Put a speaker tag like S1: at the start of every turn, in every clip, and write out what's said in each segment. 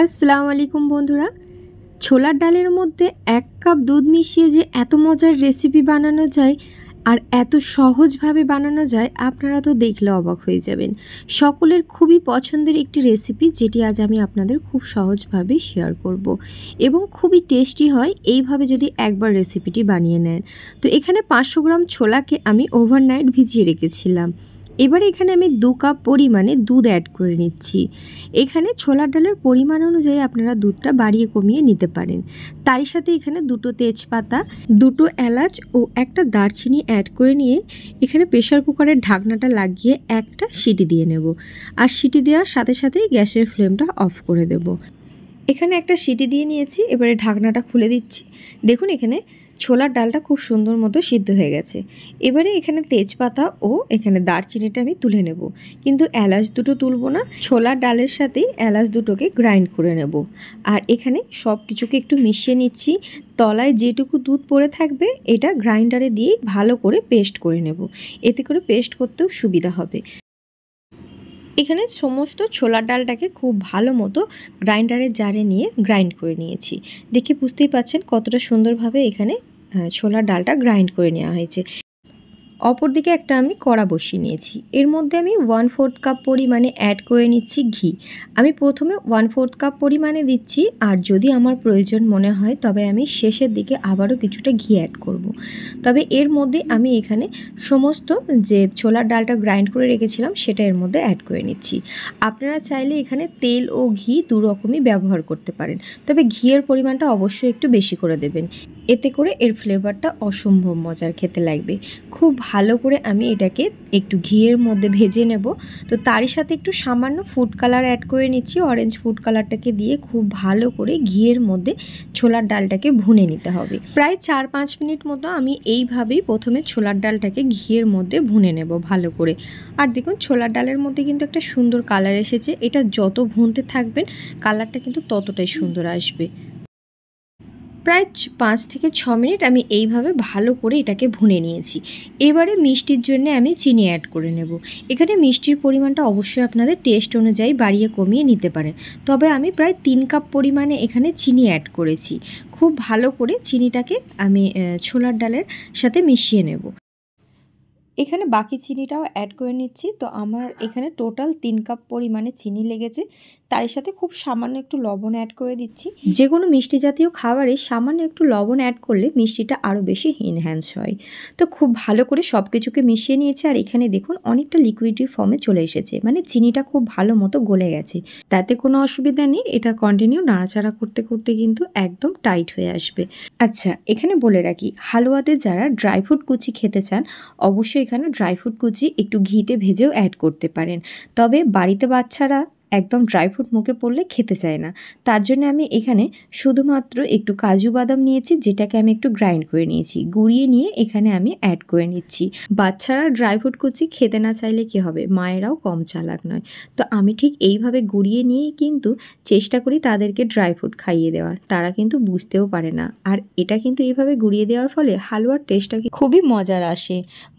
S1: আসসালামু আলাইকুম বন্ধুরা। ছোলার ডালের মধ্যে 1 কাপ দুধ মিশিয়ে যে এত মজার রেসিপি বানানো যায় আর এত সহজভাবে বানানো যায়, আপনারা তো দেখলে অবাক হয়ে যাবেন। সকলের খুবই পছন্দের একটি রেসিপি, যেটি আজ আমি আপনাদের খুব সহজভাবে শেয়ার করব এবং খুবই টেস্টি হয় এইভাবে যদি একবার রেসিপিটি বানিয়ে নেন। তো এখানে 500 গ্রাম ছোলাকে আমি ওভারনাইট ভিজিয়ে রেখেছিলাম। এবারে এখানে আমি 2 কাপ পরিমাণে দুধ অ্যাড করে নিচ্ছি। এখানে ছোলার ডালের পরিমাণ অনুযায়ী আপনারা দুধটা বাড়িয়ে কমিয়ে নিতে পারেন। তারই সাথে এখানে 2টো তেজপাতা, 2টো এলাচ ও একটা দারচিনি অ্যাড করে নিয়ে এখানে প্রেশার কুকারের ঢাকনাটা লাগিয়ে একটা সিটি দিয়ে নেব। আর সিটি দেওয়ার সাথে সাথেই গ্যাসের ফ্লেমটা অফ করে দেব। এখানে একটা সিটি দিয়ে নিয়েছি, এবারে ঢাকনাটা খুলে দিচ্ছি। দেখুন এখানে ছোলার ডালটা খুব সুন্দর মতো সিদ্ধ হয়ে গেছে। এবারে এখানে তেজপাতা ও এখানে দারচিনিটা আমি তুলে নেব, কিন্তু এলাচ দুটো তুলব না। ছোলার ডালের সাথেই এলাচ দুটোকে গ্রাইন্ড করে নেব। আর এখানে সব কিছুকে একটু মিশিয়ে নিচ্ছি। তলায় যেটুকু দুধ পড়ে থাকবে এটা গ্রাইন্ডারে দিয়ে ভালো করে পেস্ট করে নেব, এতে করে পেস্ট করতেও সুবিধা হবে। এখানে সমস্ত ছোলার ডালটাকে খুব ভালো মতো গ্রাইন্ডারের জারে নিয়ে গ্রাইন্ড করে নিয়েছি। দেখে বুঝতেই পাচ্ছেন কতটা সুন্দরভাবে এখানে ছোলার ডালটা গ্রাইন্ড করে নেওয়া হয়েছে। অপরদিকে একটা আমি কড়া বসিয়ে নিয়েছি। এর মধ্যে আমি 1/4 কাপ পরিমাণে অ্যাড করে নিচ্ছি ঘি। আমি প্রথমে 1/4 কাপ পরিমাণে দিচ্ছি, আর যদি আমার প্রয়োজন মনে হয় তবে আমি শেষের দিকে আবারও কিছুটা ঘি অ্যাড করব। তবে এর মধ্যে আমি এখানে সমস্ত যে ছোলার ডালটা গ্রাইন্ড করে রেখেছিলাম সেটা এর মধ্যে অ্যাড করে নিচ্ছি। আপনারা চাইলে এখানে তেল ও ঘি দু রকমই ব্যবহার করতে পারেন, তবে ঘিয়ের পরিমাণটা অবশ্যই একটু বেশি করে দেবেন, এতে করে এর ফ্লেভারটা অসম্ভব মজার খেতে লাগবে। খুব ভালো করে আমি এটাকে একটু ঘিয়ের মধ্যে ভেজে নেব। তো তারই সাথে একটু সামান্য ফুড কালার অ্যাড করে নিচ্ছি। অরেঞ্জ ফুড কালারটাকে দিয়ে খুব ভালো করে ঘিয়ের মধ্যে ছোলার ডালটাকে ভুনে নিতে হবে। প্রায় 4-5 মিনিট মতো আমি এইভাবেই প্রথমে ছোলার ডালটাকে ঘিয়ের মধ্যে ভুনে নেব ভালো করে। আর দেখুন ছোলার ডালের মধ্যে কিন্তু একটা সুন্দর কালার এসেছে। এটা যত ভুনতে থাকবেন কালারটা কিন্তু ততটাই সুন্দর আসবে। প্রায় 5 থেকে 6 মিনিট আমি এইভাবে ভালো করে এটাকে ভুনে নিয়েছি। এবারে মিষ্টির জন্য আমি চিনি অ্যাড করে নেব। এখানে মিষ্টির পরিমাণটা অবশ্যই আপনাদের টেস্ট অনুযায়ী বাড়িয়ে কমিয়ে নিতে পারেন। তবে আমি প্রায় 3 কাপ পরিমাণে এখানে চিনি অ্যাড করেছি। খুব ভালো করে চিনিটাকে আমি ছোলার ডালের সাথে মিশিয়ে নেব। এখানে বাকি চিনিটাও অ্যাড করে নিচ্ছি। তো আমার এখানে টোটাল 3 কাপ পরিমাণে চিনি লেগেছে। তার সাথে খুব সামান্য একটু লবণ অ্যাড করে দিচ্ছি। যে কোনো মিষ্টি জাতীয় খাবারে সামান্য একটু লবণ অ্যাড করলে মিষ্টিটা আরও বেশি এনহ্যান্স হয়। তো খুব ভালো করে সব কিছুকে মিশিয়ে নিয়েছি। আর এখানে দেখুন অনেকটা লিকুইডি ফর্মে চলে এসেছে, মানে চিনিটা খুব ভালো মতো গলে গেছে। তাতে কোনো অসুবিধা নেই, এটা কন্টিনিউ নাড়াচাড়া করতে করতে কিন্তু একদম টাইট হয়ে আসবে। আচ্ছা, এখানে বলে রাখি, হালুয়াতে যারা ড্রাই ফ্রুট কুচি খেতে চান অবশ্যই এখানে ড্রাই ফ্রুট কুচি একটু ঘিতে ভেজেও অ্যাড করতে পারেন। তবে বাড়িতে বাচ্চারা একদম ড্রাই ফ্রুট মুখে পড়লে খেতে চায় না, তার জন্য আমি এখানে শুধুমাত্র একটু কাজু বাদাম নিয়েছি, যেটাকে আমি একটু গ্রাইন্ড করে নিয়েছি, গুঁড়িয়ে নিয়ে এখানে আমি অ্যাড করে নিচ্ছি। বাচ্চারা ড্রাই ফ্রুট কুচি খেতে না চাইলে কি হবে, মায়েরাও কম চালাক নয়। তো আমি ঠিক এইভাবে গুঁড়িয়ে নিয়েই কিন্তু চেষ্টা করি তাদেরকে ড্রাই ফ্রুট খাইয়ে দেওয়ার, তারা কিন্তু বুঝতেও পারে না। আর এটা কিন্তু এইভাবে গুঁড়িয়ে দেওয়ার ফলে হালুয়ার টেস্টটা খুবই মজার আসে।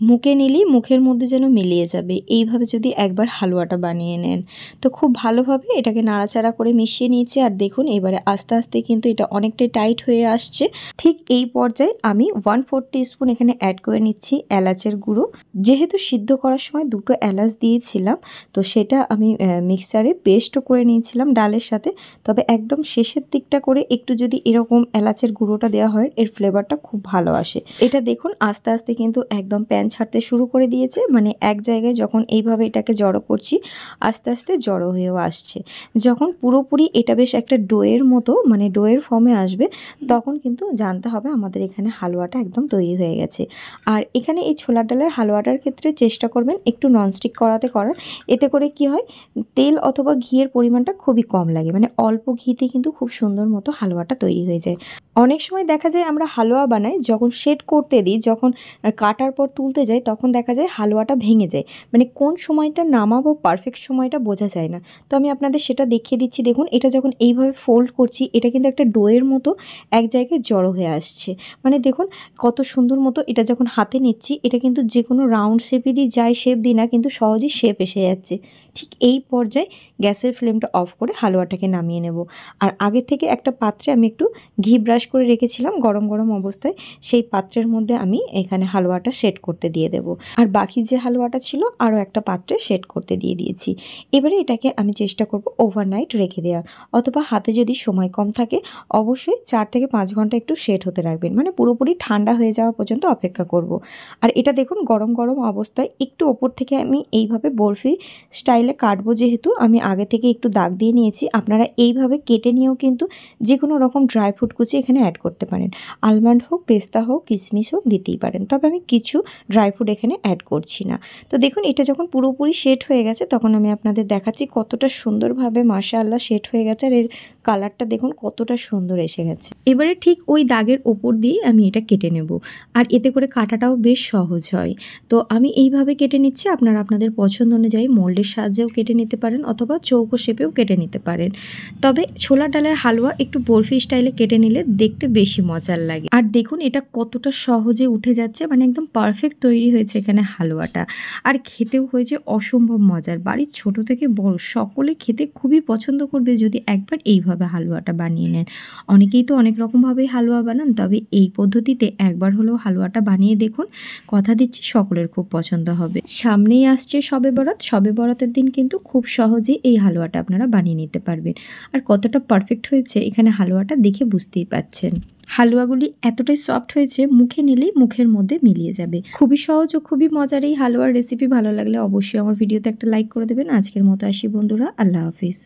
S1: মুখে নিলেই মুখের মধ্যে যেন মিলিয়ে যাবে, এইভাবে যদি একবার হালুয়াটা বানিয়ে নেন। তো খুব ভালোভাবে এটাকে নাড়াচাড়া করে মিশিয়ে নিয়েছি। আর দেখুন এবারে আস্তে আস্তে কিন্তু এটা অনেকটাই টাইট হয়ে আসছে। ঠিক এই পর্যায়ে আমি 1/4 টিস্পুন এখানে অ্যাড করে নিচ্ছি এলাচের গুঁড়ো। যেহেতু সিদ্ধ করার সময় 2টো এলাচ দিয়েছিলাম, তো সেটা আমি মিক্সারে পেস্টও করে নিয়েছিলাম ডালের সাথে। তবে একদম শেষের দিকটা করে একটু যদি এরকম এলাচের গুঁড়োটা দেওয়া হয়, এর ফ্লেভারটা খুব ভালো আসে। এটা দেখুন আস্তে আস্তে কিন্তু একদম প্যান ছাড়তে শুরু করে দিয়েছে, মানে এক জায়গায় যখন এইভাবে এটাকে জড়ো করছি আস্তে আস্তে জড়ো হয়েও আসছে। যখন পুরোপুরি এটা বেশ একটা ডোয়ের মতো, মানে ডোয়ের ফর্মে আসবে, তখন কিন্তু জানতে হবে আমাদের এখানে হালুয়াটা একদম তৈরি হয়ে গেছে। আর এখানে এই ছোলার ডালের হালুয়াটার ক্ষেত্রে চেষ্টা করবেন একটু ননস্টিক কড়াতে করার। এতে করে কি হয়, তেল অথবা ঘিয়ের পরিমাণটা খুবই কম লাগে, মানে অল্প ঘিতে কিন্তু খুব সুন্দর মতো হালুয়াটা তৈরি হয়ে যায়। অনেক সময় দেখা যায় আমরা হালুয়া বানাই, যখন সেট করতে দিই, যখন কাটার পর তুলতে যাই, তখন দেখা যায় হালুয়াটা ভেঙে যায়, মানে কোন সময়টা নামাবো পারফেক্ট সময়টা বোঝা যায় না। তো আমি আপনাদের সেটা দেখিয়ে দিচ্ছি। দেখুন এটা যখন এইভাবে ফোল্ড করছি এটা কিন্তু একটা ডোয়ের মতো এক জায়গায় জড়ো হয়ে আসছে। মানে দেখুন কত সুন্দর মতো এটা যখন হাতে নিচ্ছি এটা কিন্তু যে কোনো রাউন্ড শেপে দিই যাই শেপ দিই না কিন্তু সহজেই শেপ এসে যাচ্ছে। ঠিক এই পর্যায়ে গ্যাসের ফ্লেমটা অফ করে হালুয়াটাকে নামিয়ে নেব। আর আগে থেকে একটা পাত্রে আমি একটু ঘি ব্রাশ করে রেখেছিলাম গরম গরম অবস্থায়, সেই পাত্রের মধ্যে আমি এখানে হালুয়াটা সেট করতে দিয়ে দেব। আর বাকি যে হালুয়াটা ছিল আরও একটা পাত্রে সেট করতে দিয়ে দিয়েছি। এবারে এটাকে আমি চেষ্টা করব ওভারনাইট রেখে দেওয়া, অথবা হাতে যদি সময় কম থাকে অবশ্যই 4 থেকে 5 ঘন্টা একটু সেট হতে রাখবেন, মানে পুরোপুরি ঠান্ডা হয়ে যাওয়া পর্যন্ত অপেক্ষা করব। আর এটা দেখুন গরম গরম অবস্থায় একটু ওপর থেকে আমি এইভাবে বরফি স্টাইলে কাটবো, যেহেতু আমি আগে থেকে একটু দাগ দিয়ে নিয়েছি। আপনারা এইভাবে কেটে নিয়েও কিন্তু যে কোনো রকম ড্রাই ফ্রুট কুচি এখানে অ্যাড করতে পারেন, আলমন্ড হোক, পেস্তা হোক, কিশমিশ হোক দিতেই পারেন, তবে আমি কিছু ড্রাই ফ্রুট এখানে অ্যাড করছি না। তো দেখুন এটা যখন পুরোপুরি সেট হয়ে গেছে তখন আমি আপনাদের দেখাচ্ছি কতটা সুন্দরভাবে মাশাআল্লাহ সেট হয়ে গেছে। আর এর কালারটা দেখুন কতটা সুন্দর এসে গেছে। এবারে ঠিক ওই দাগের ওপর দিয়ে আমি এটা কেটে নেব, আর এতে করে কাটাটাও বেশ সহজ হয়। তো আমি এইভাবে কেটে নিচ্ছি, আপনারা আপনাদের পছন্দ অনুযায়ী মোল্ডের সাহায্যেও কেটে নিতে পারেন অথবা চৌকো শেপেও কেটে নিতে পারেন। তবে ছোলার ডালের হালুয়া একটু বরফি স্টাইলে কেটে নিলে দেখতে বেশি মজার লাগে। আর দেখুন এটা কতটা সহজে উঠে যাচ্ছে, মানে একদম পারফেক্ট তৈরি হয়েছে এখানে হালুয়াটা। আর খেতেও হয়েছে অসম্ভব মজার। বাড়ির ছোট থেকে বড় সকলে খেতে খুবই পছন্দ করবে যদি একবার এইভাবে হালুয়াটা বানিয়ে নেন। অনেকেই তো অনেক রকমভাবেই হালুয়া বানান, তবে এই পদ্ধতিতে একবার হলেও হালুয়াটা বানিয়ে দেখুন, কথা দিচ্ছি সকলের খুব পছন্দ হবে। সামনেই আসছে শবে বরাত, শবে বরাতের দিন কিন্তু খুব সহজেই এই হালুয়াটা আপনারা বানিয়ে নিতে পারবেন। আর কতটা পারফেক্ট হয়েছে এখানে হালুয়াটা দেখে বুঝতেই পাচ্ছেন। হালুয়াগুলি এতটাই সফট হয়েছে মুখে নিলেই মুখের মধ্যে মিলিয়ে যাবে। খুবই সহজ ও খুবই মজার এই হালুয়ার রেসিপি ভালো লাগলে অবশ্যই আমার ভিডিওতে একটা লাইক করে দেবেন। আজকের মতো আসি বন্ধুরা, আল্লাহ হাফিজ।